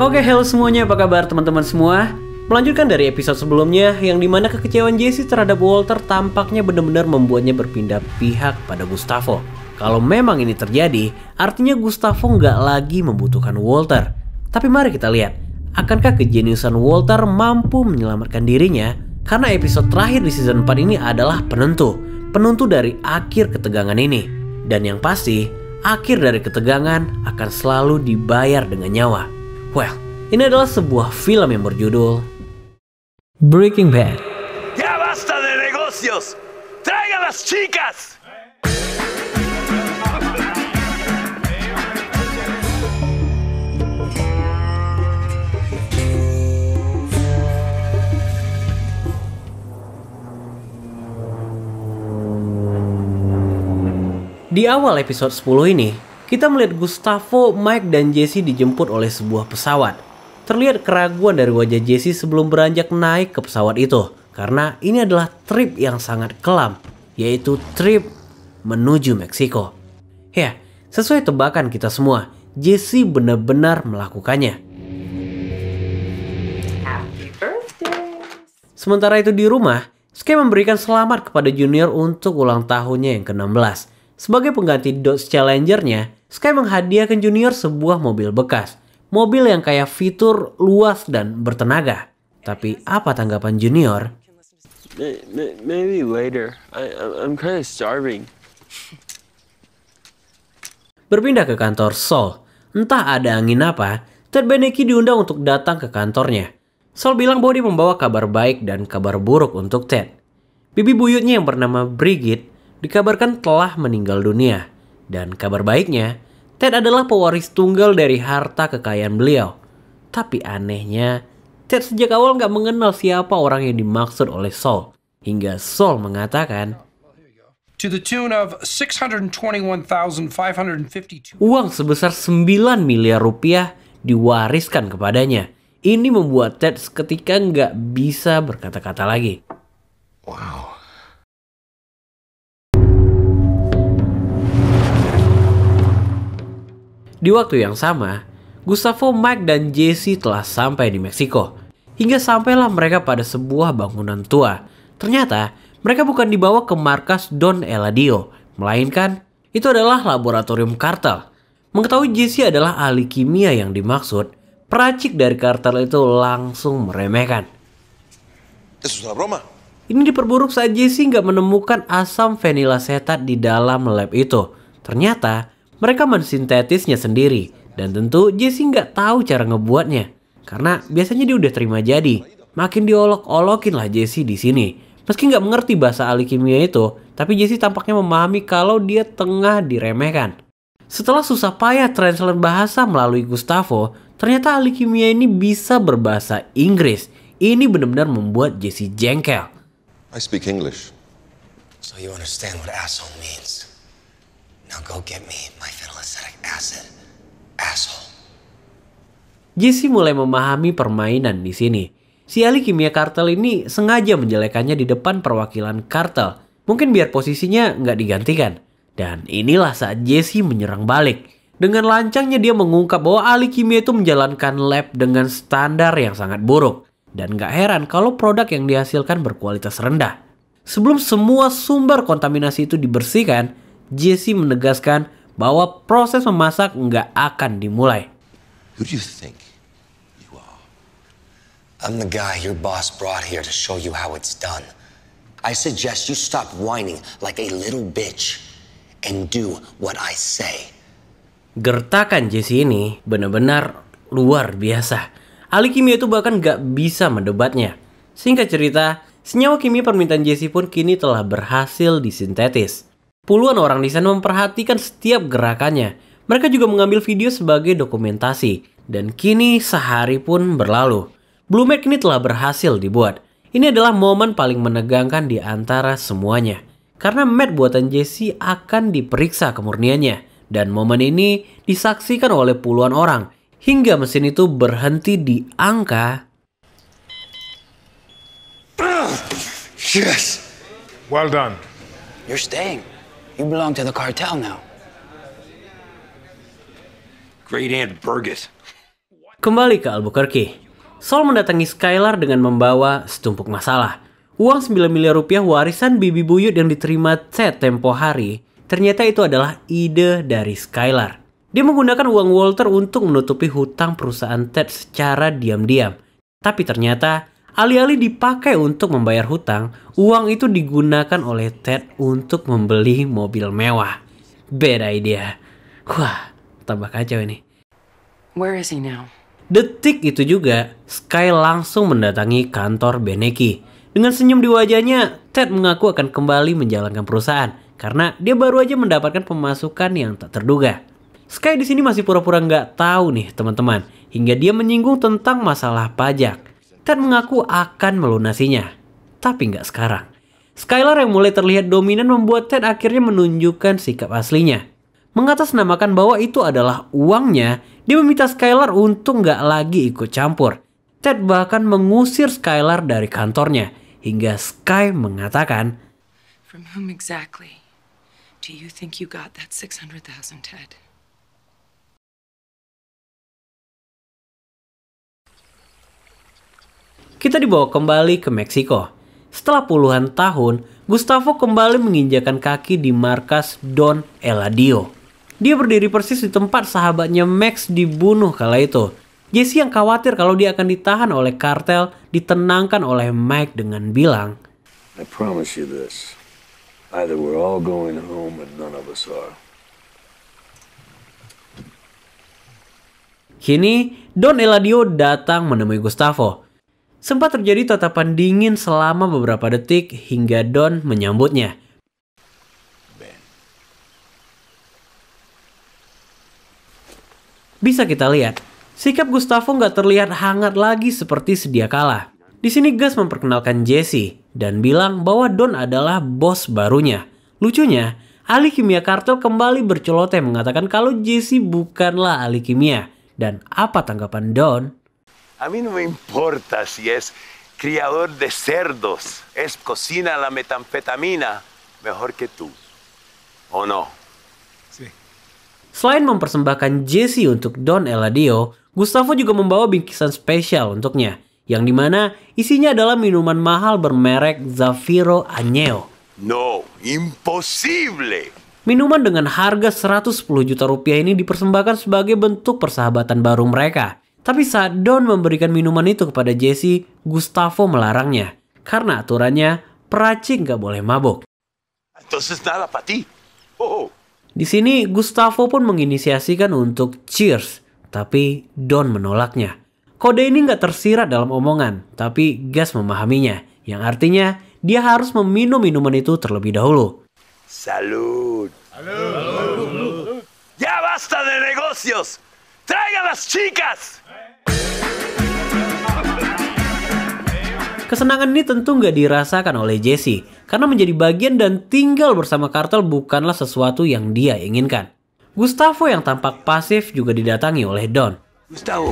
Oke, hello semuanya, apa kabar teman-teman semua? Melanjutkan dari episode sebelumnya, yang dimana kekecewaan Jesse terhadap Walter tampaknya benar-benar membuatnya berpindah pihak pada Gustavo. Kalau memang ini terjadi, artinya Gustavo nggak lagi membutuhkan Walter. Tapi mari kita lihat, akankah kejeniusan Walter mampu menyelamatkan dirinya? Karena episode terakhir di season 4 ini adalah penentu dari akhir ketegangan ini. Dan yang pasti, akhir dari ketegangan akan selalu dibayar dengan nyawa. Well, ini adalah sebuah film yang berjudul Breaking Bad. Ya basta de negocios. Traigan las chicas. Di awal episode 10 ini, kita melihat Gustavo, Mike, dan Jesse dijemput oleh sebuah pesawat. Terlihat keraguan dari wajah Jesse sebelum beranjak naik ke pesawat itu. Karena ini adalah trip yang sangat kelam, yaitu trip menuju Meksiko. Ya, sesuai tebakan kita semua, Jesse benar-benar melakukannya. Happy birthday. Sementara itu di rumah, Sky memberikan selamat kepada Junior untuk ulang tahunnya yang ke-16. Sebagai pengganti Dodge Challenger-nya, Sky menghadiahkan Junior sebuah mobil bekas. Mobil yang kaya fitur, luas, dan bertenaga. Tapi apa tanggapan Junior? Maybe later. I'm kind of starving. Berpindah ke kantor Saul. Entah ada angin apa, Ted Benecke diundang untuk datang ke kantornya. Saul bilang bahwa dia membawa kabar baik dan kabar buruk untuk Ted. Bibi buyutnya yang bernama Brigitte dikabarkan telah meninggal dunia. Dan kabar baiknya, Ted adalah pewaris tunggal dari harta kekayaan beliau. Tapi anehnya, Ted sejak awal nggak mengenal siapa orang yang dimaksud oleh Saul. Hingga Saul mengatakan, to the tune of 621,552. uang sebesar 9 miliar rupiah diwariskan kepadanya. Ini membuat Ted seketika nggak bisa berkata-kata lagi. Wow. Di waktu yang sama, Gustavo, Mike, dan Jesse telah sampai di Meksiko. Hingga sampailah mereka pada sebuah bangunan tua. Ternyata, mereka bukan dibawa ke markas Don Eladio, melainkan itu adalah laboratorium kartel. Mengetahui Jesse adalah ahli kimia yang dimaksud, peracik dari kartel itu langsung meremehkan. Eso es una broma. Ini diperburuk saat Jesse nggak menemukan asam venilasetat di dalam lab itu. Ternyata, mereka mensintetisnya sendiri, dan tentu Jesse nggak tahu cara ngebuatnya. Karena biasanya dia udah terima jadi. Makin diolok-olokin lah Jesse di sini. Meski nggak mengerti bahasa ahli kimia itu, tapi Jesse tampaknya memahami kalau dia tengah diremehkan. Setelah susah payah translate bahasa melalui Gustavo, ternyata ahli kimia ini bisa berbahasa Inggris. Ini benar-benar membuat Jesse jengkel. I speak English. So you understand what asshole means. Now go get me my phenylacetic acid, asshole. Jesse mulai memahami permainan di sini. Si ahli kimia kartel ini sengaja menjelekannya di depan perwakilan kartel. Mungkin biar posisinya nggak digantikan. Dan inilah saat Jesse menyerang balik. Dengan lancangnya dia mengungkap bahwa ahli kimia itu menjalankan lab dengan standar yang sangat buruk. Dan nggak heran kalau produk yang dihasilkan berkualitas rendah. Sebelum semua sumber kontaminasi itu dibersihkan, Jesse menegaskan bahwa proses memasak nggak akan dimulai. Who do you think you are? I'm the guy your boss brought here to show you how it's done. I suggest you stop whining like a little bitch and do what I say. Gertakan Jesse ini benar-benar luar biasa. Ahli kimia itu bahkan nggak bisa mendebatnya. Singkat cerita, senyawa kimia permintaan Jesse pun kini telah berhasil disintetis. Puluhan orang di sana memperhatikan setiap gerakannya. Mereka juga mengambil video sebagai dokumentasi. Dan kini sehari pun berlalu. Blue Mac ini telah berhasil dibuat. Ini adalah momen paling menegangkan di antara semuanya. Karena Matt buatan Jesse akan diperiksa kemurniannya. Dan momen ini disaksikan oleh puluhan orang. Hingga mesin itu berhenti di angka... Yes! Well done. You're staying. You belong to the cartel now. Great Aunt Birgit. Kembali ke Albuquerque. Saul mendatangi Skylar dengan membawa setumpuk masalah. Uang 9 miliar rupiah warisan bibi buyut yang diterima Ted tempo hari, ternyata itu adalah ide dari Skylar. Dia menggunakan uang Walter untuk menutupi hutang perusahaan Ted secara diam-diam. Tapi ternyata, alih-alih dipakai untuk membayar hutang, uang itu digunakan oleh Ted untuk membeli mobil mewah. Beda idea. Wah, tambah kacau ini. Where is he now? Detik itu juga, Sky langsung mendatangi kantor Beneki. Dengan senyum di wajahnya, Ted mengaku akan kembali menjalankan perusahaan karena dia baru aja mendapatkan pemasukan yang tak terduga. Sky di sini masih pura-pura nggak tahu nih teman-teman, hingga dia menyinggung tentang masalah pajak. Ted mengaku akan melunasinya, tapi nggak sekarang. Skylar yang mulai terlihat dominan membuat Ted akhirnya menunjukkan sikap aslinya. Mengatasnamakan bahwa itu adalah uangnya, dia meminta Skylar untuk nggak lagi ikut campur. Ted bahkan mengusir Skylar dari kantornya, hingga Sky mengatakan, From whom exactly do you think you got that 600,000, Ted? Kita dibawa kembali ke Meksiko. Setelah puluhan tahun, Gustavo kembali menginjakan kaki di markas Don Eladio. Dia berdiri persis di tempat sahabatnya Max dibunuh kala itu. Jesse yang khawatir kalau dia akan ditahan oleh kartel ditenangkan oleh Mike dengan bilang, I promise you this. Either we're all going home and none of us are. Kini, Don Eladio datang menemui Gustavo. Sempat terjadi tatapan dingin selama beberapa detik hingga Don menyambutnya. Bisa kita lihat, sikap Gustavo nggak terlihat hangat lagi seperti sedia kala. Di sini Gus memperkenalkan Jesse dan bilang bahwa Don adalah bos barunya. Lucunya, ahli kimia kartel kembali berceloteh mengatakan kalau Jesse bukanlah ahli kimia. Dan apa tanggapan Don? A mí no me importa si es criador de cerdos, es cocina la metanfetamina mejor que tú. ¿O no? Selain mempersembahkan Jesse untuk Don Eladio, Gustavo juga membawa bingkisan spesial untuknya, yang dimana isinya adalah minuman mahal bermerek Zafiro Añejo. No, imposible. Minuman dengan harga 110 juta rupiah ini dipersembahkan sebagai bentuk persahabatan baru mereka. Tapi saat Don memberikan minuman itu kepada Jesse, Gustavo melarangnya. Karena aturannya, peracik nggak boleh mabuk. Entonces nada para ti. Oh. Di sini, Gustavo pun menginisiasikan untuk cheers, tapi Don menolaknya. Kode ini nggak tersirat dalam omongan, tapi Gus memahaminya, yang artinya dia harus meminum minuman itu terlebih dahulu. Salud. Salud. Ya basta de negocios. Traigan las chicas. Kesenangan ini tentu nggak dirasakan oleh Jesse, karena menjadi bagian dan tinggal bersama kartel bukanlah sesuatu yang dia inginkan. Gustavo yang tampak pasif juga didatangi oleh Don. Gustavo,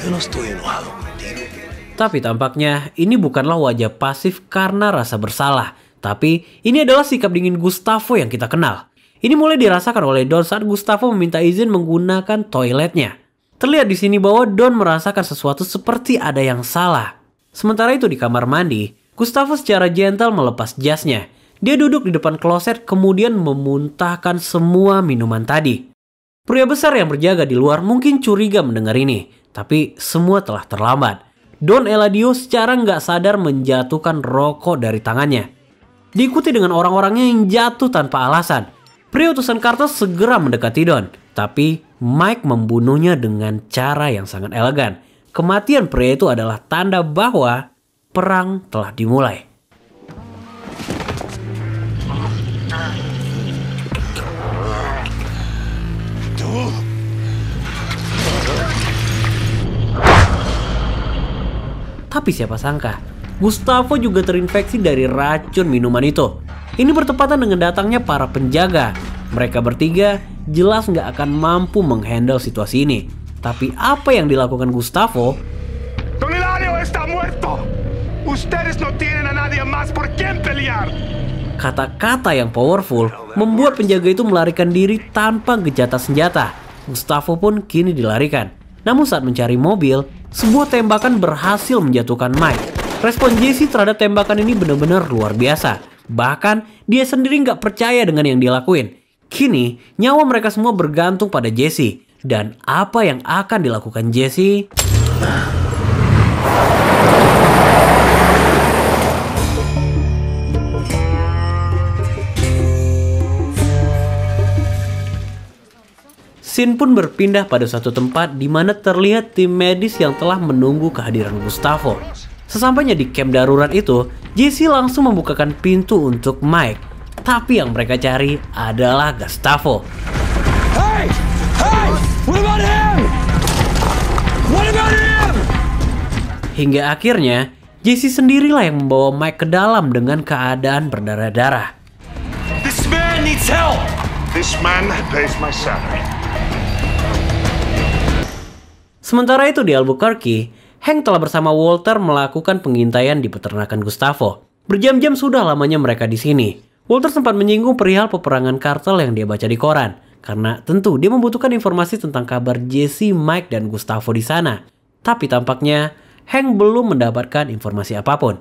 yo no estoy enojado contigo. Tapi tampaknya ini bukanlah wajah pasif karena rasa bersalah, tapi ini adalah sikap dingin Gustavo yang kita kenal. Ini mulai dirasakan oleh Don saat Gustavo meminta izin menggunakan toiletnya. Terlihat di sini bahwa Don merasakan sesuatu seperti ada yang salah. Sementara itu di kamar mandi, Gustavo secara gentle melepas jasnya. Dia duduk di depan kloset kemudian memuntahkan semua minuman tadi. Pria besar yang berjaga di luar mungkin curiga mendengar ini, tapi semua telah terlambat. Don Eladio secara nggak sadar menjatuhkan rokok dari tangannya. Diikuti dengan orang-orangnya yang jatuh tanpa alasan. Pria utusan kartel segera mendekati Don, tapi Mike membunuhnya dengan cara yang sangat elegan. Kematian pria itu adalah tanda bahwa perang telah dimulai. Tapi siapa sangka, Gustavo juga terinfeksi dari racun minuman itu. Ini bertepatan dengan datangnya para penjaga. Mereka bertiga jelas nggak akan mampu menghandle situasi ini. Tapi apa yang dilakukan Gustavo? Don Eladio está muerto. Ustedes no tienen a nadie más por quien pelear. Kata-kata yang powerful membuat penjaga itu melarikan diri tanpa gencatan senjata. Gustavo pun kini dilarikan. Namun saat mencari mobil, sebuah tembakan berhasil menjatuhkan Mike. Respon Jesse terhadap tembakan ini benar-benar luar biasa. Bahkan dia sendiri nggak percaya dengan yang dia lakuin. Kini nyawa mereka semua bergantung pada Jesse. Dan apa yang akan dilakukan Jesse? Scene pun berpindah pada suatu tempat di mana terlihat tim medis yang telah menunggu kehadiran Gustavo. Sesampainya di camp darurat itu, Jesse langsung membukakan pintu untuk Mike. Tapi yang mereka cari adalah Gustavo. Hey! Hey! What about him? What about him? Hingga akhirnya, Jesse sendirilah yang membawa Mike ke dalam dengan keadaan berdarah-darah. This man needs help! This man pays my salary. Sementara itu di Albuquerque, Hank telah bersama Walter melakukan pengintaian di peternakan Gustavo. Berjam-jam sudah lamanya mereka di sini. Walter sempat menyinggung perihal peperangan kartel yang dia baca di koran. Karena tentu dia membutuhkan informasi tentang kabar Jesse, Mike, dan Gustavo di sana. Tapi tampaknya Hank belum mendapatkan informasi apapun.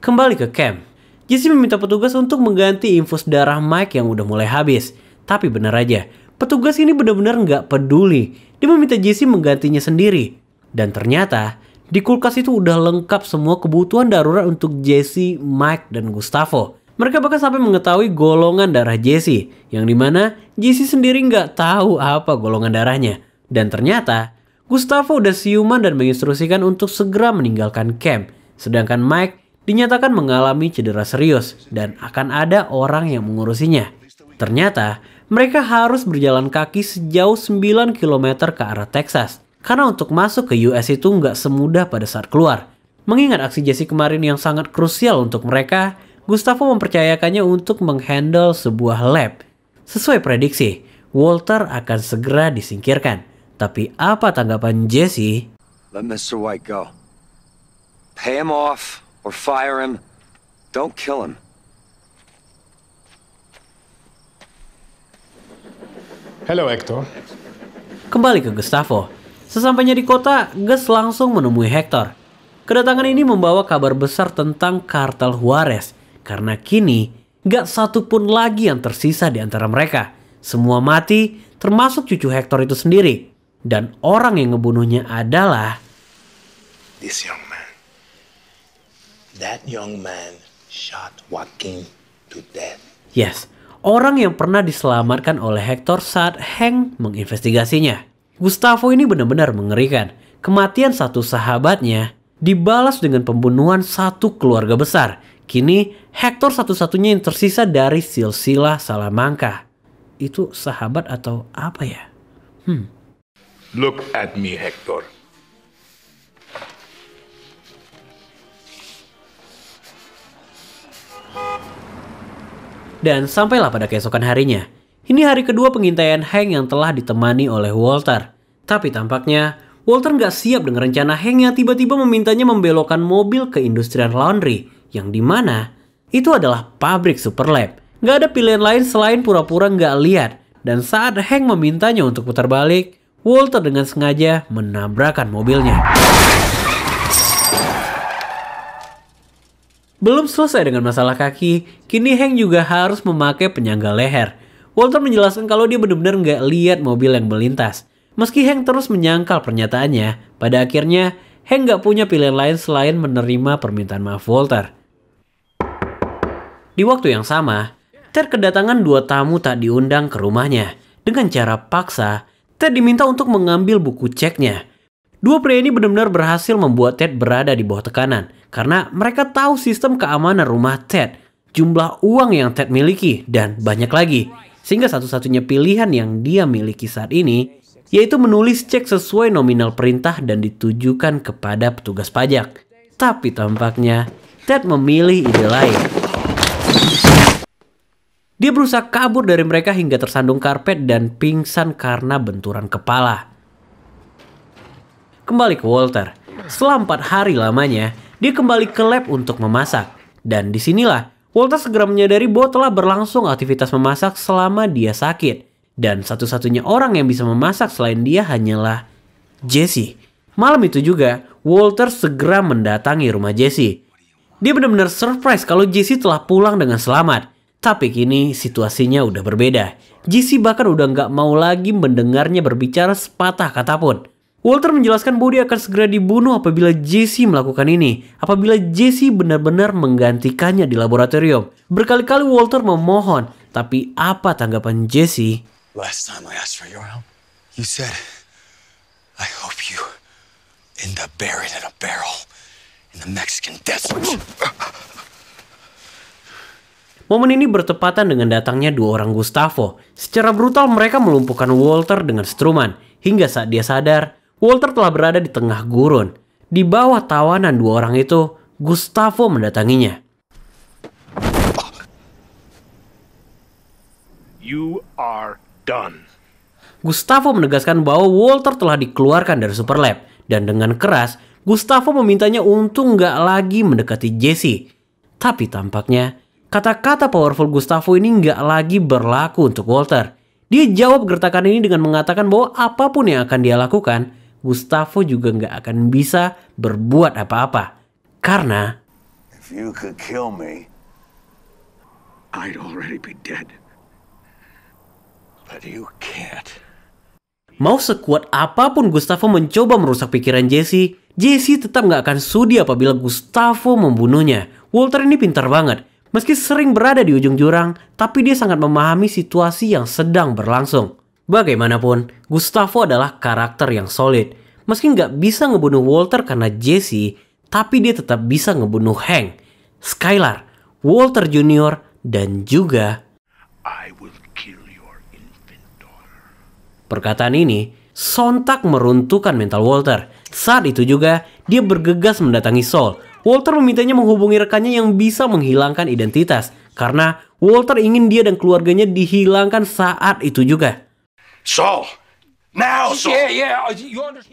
Kembali ke camp, Jesse meminta petugas untuk mengganti infus darah Mike yang udah mulai habis. Tapi benar aja, petugas ini benar-benar nggak peduli. Dia meminta Jesse menggantinya sendiri. Dan ternyata, di kulkas itu udah lengkap semua kebutuhan darurat untuk Jesse, Mike, dan Gustavo. Mereka bahkan sampai mengetahui golongan darah Jesse, yang dimana Jesse sendiri nggak tahu apa golongan darahnya. Dan ternyata, Gustavo udah siuman dan menginstruksikan untuk segera meninggalkan camp. Sedangkan Mike dinyatakan mengalami cedera serius dan akan ada orang yang mengurusinya. Ternyata, mereka harus berjalan kaki sejauh 9 km ke arah Texas. Karena untuk masuk ke US itu nggak semudah pada saat keluar. Mengingat aksi Jesse kemarin yang sangat krusial untuk mereka, Gustavo mempercayakannya untuk menghandle sebuah lab. Sesuai prediksi, Walter akan segera disingkirkan. Tapi apa tanggapan Jesse? Let Mr. White go. Pay him off or fire him. Don't kill him. Hello, Hector. Kembali ke Gustavo. Sesampainya di kota, Gus langsung menemui Hector. Kedatangan ini membawa kabar besar tentang kartel Juarez. Karena kini, gak satu pun lagi yang tersisa di antara mereka. Semua mati, termasuk cucu Hector itu sendiri. Dan orang yang ngebunuhnya adalah... This young man. That young man shot Joaquin to death. Yes, orang yang pernah diselamatkan oleh Hector saat Hank menginvestigasinya. Gustavo ini benar-benar mengerikan. Kematian satu sahabatnya dibalas dengan pembunuhan satu keluarga besar. Kini Hector satu-satunya yang tersisa dari silsilah Salamanca. Itu sahabat atau apa ya? Look at me, Hector. Dan sampailah pada keesokan harinya. Ini hari kedua pengintaian Hank yang telah ditemani oleh Walter. Tapi tampaknya Walter nggak siap dengan rencana Hank yang tiba-tiba memintanya membelokkan mobil ke Industrial Laundry. Yang dimana itu adalah pabrik super lab. Nggak ada pilihan lain selain pura-pura nggak lihat. Dan saat Hank memintanya untuk putar balik, Walter dengan sengaja menabrakkan mobilnya. Belum selesai dengan masalah kaki, kini Hank juga harus memakai penyangga leher. Walter menjelaskan kalau dia benar-benar nggak lihat mobil yang melintas. Meski Hank terus menyangkal pernyataannya, pada akhirnya Hank nggak punya pilihan lain selain menerima permintaan maaf Walter. Di waktu yang sama, Ted kedatangan dua tamu tak diundang ke rumahnya. Dengan cara paksa, Ted diminta untuk mengambil buku ceknya. Dua pria ini benar-benar berhasil membuat Ted berada di bawah tekanan. Karena mereka tahu sistem keamanan rumah Ted, jumlah uang yang Ted miliki, dan banyak lagi. Sehingga satu-satunya pilihan yang dia miliki saat ini yaitu menulis cek sesuai nominal perintah dan ditujukan kepada petugas pajak. Tapi tampaknya Ted memilih ide lain. Dia berusaha kabur dari mereka hingga tersandung karpet dan pingsan karena benturan kepala. Kembali ke Walter. Setelah 4 hari lamanya, dia kembali ke lab untuk memasak. Dan disinilah Walter segera menyadari bahwa telah berlangsung aktivitas memasak selama dia sakit. Dan satu-satunya orang yang bisa memasak selain dia hanyalah Jesse. Malam itu juga, Walter segera mendatangi rumah Jesse. Dia benar-benar surprise kalau Jesse telah pulang dengan selamat. Tapi kini situasinya udah berbeda. Jesse bahkan udah nggak mau lagi mendengarnya berbicara sepatah kata pun. Walter menjelaskan bahwa dia akan segera dibunuh apabila Jesse melakukan ini. Apabila Jesse benar-benar menggantikannya di laboratorium. Berkali-kali Walter memohon. Tapi apa tanggapan Jesse? Last time I asked for your help, you said, I hope you end up buried in a barrel in the Mexican desert. Momen ini bertepatan dengan datangnya dua orang Gustavo. Secara brutal mereka melumpuhkan Walter dengan setruman. Hingga saat dia sadar, Walter telah berada di tengah gurun. Di bawah tawanan dua orang itu, Gustavo mendatanginya. You are done. Gustavo menegaskan bahwa Walter telah dikeluarkan dari Super Lab. Dan dengan keras, Gustavo memintanya untuk nggak lagi mendekati Jesse. Tapi tampaknya, kata-kata powerful Gustavo ini nggak lagi berlaku untuk Walter. Dia jawab gertakan ini dengan mengatakan bahwa apapun yang akan dia lakukan, Gustavo juga nggak akan bisa berbuat apa-apa. Karena If you could kill me, I'd already be dead. but you can't. mau sekuat apapun Gustavo mencoba merusak pikiran Jesse, Jesse tetap nggak akan sudi apabila Gustavo membunuhnya. Walter ini pintar banget. Meski sering berada di ujung jurang, tapi dia sangat memahami situasi yang sedang berlangsung. Bagaimanapun, Gustavo adalah karakter yang solid. Meski nggak bisa ngebunuh Walter karena Jesse, tapi dia tetap bisa ngebunuh Hank, Skylar, Walter Jr., dan juga I will kill your infant daughter. perkataan ini sontak meruntuhkan mental Walter. Saat itu juga, dia bergegas mendatangi Saul. Walter memintanya menghubungi rekannya yang bisa menghilangkan identitas. Karena Walter ingin dia dan keluarganya dihilangkan saat itu juga. Saul! Now, Saul!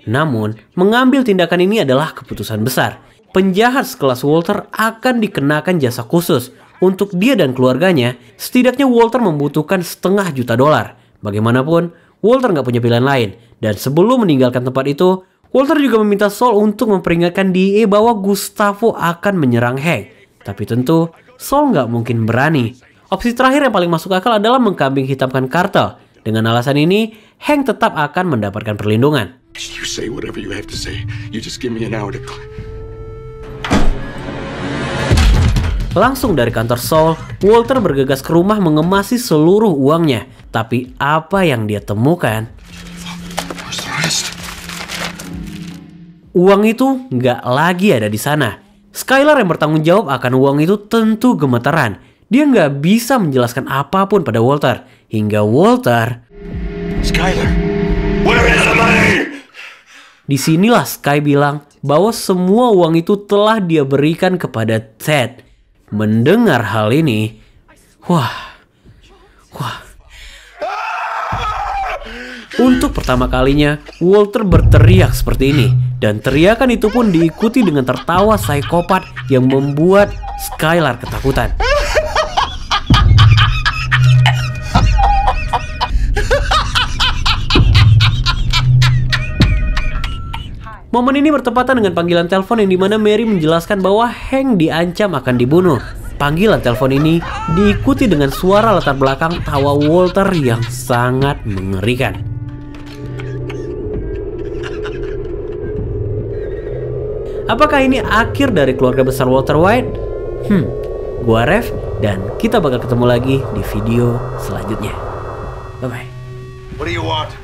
Namun, mengambil tindakan ini adalah keputusan besar. Penjahat sekelas Walter akan dikenakan jasa khusus. Untuk dia dan keluarganya, setidaknya Walter membutuhkan $500,000. Bagaimanapun, Walter nggak punya pilihan lain. Dan sebelum meninggalkan tempat itu, Walter juga meminta Saul untuk memperingatkan DEA bahwa Gustavo akan menyerang Hank. Tapi tentu, Saul nggak mungkin berani. Opsi terakhir yang paling masuk akal adalah mengkambing hitamkan kartel. Dengan alasan ini, Hank tetap akan mendapatkan perlindungan. You say whatever you have to say. You just give me an hour to... Langsung dari kantor Saul, Walter bergegas ke rumah mengemasi seluruh uangnya. Tapi apa yang dia temukan? Uang itu nggak lagi ada di sana. Skylar yang bertanggung jawab akan uang itu tentu gemeteran. Dia nggak bisa menjelaskan apapun pada Walter. Hingga Walter... Skylar! Where is the money? Disinilah Sky bilang bahwa semua uang itu telah dia berikan kepada Ted. Mendengar hal ini, wah. Untuk pertama kalinya, Walter berteriak seperti ini. Dan teriakan itu pun diikuti dengan tertawa psikopat yang membuat Skylar ketakutan. Momen ini bertepatan dengan panggilan telepon yang dimana Mary menjelaskan bahwa Hank diancam akan dibunuh. Panggilan telepon ini diikuti dengan suara latar belakang tawa Walter yang sangat mengerikan. Apakah ini akhir dari keluarga besar Walter White? Gua Rev, dan kita bakal ketemu lagi di video selanjutnya. Bye-bye. What do you want?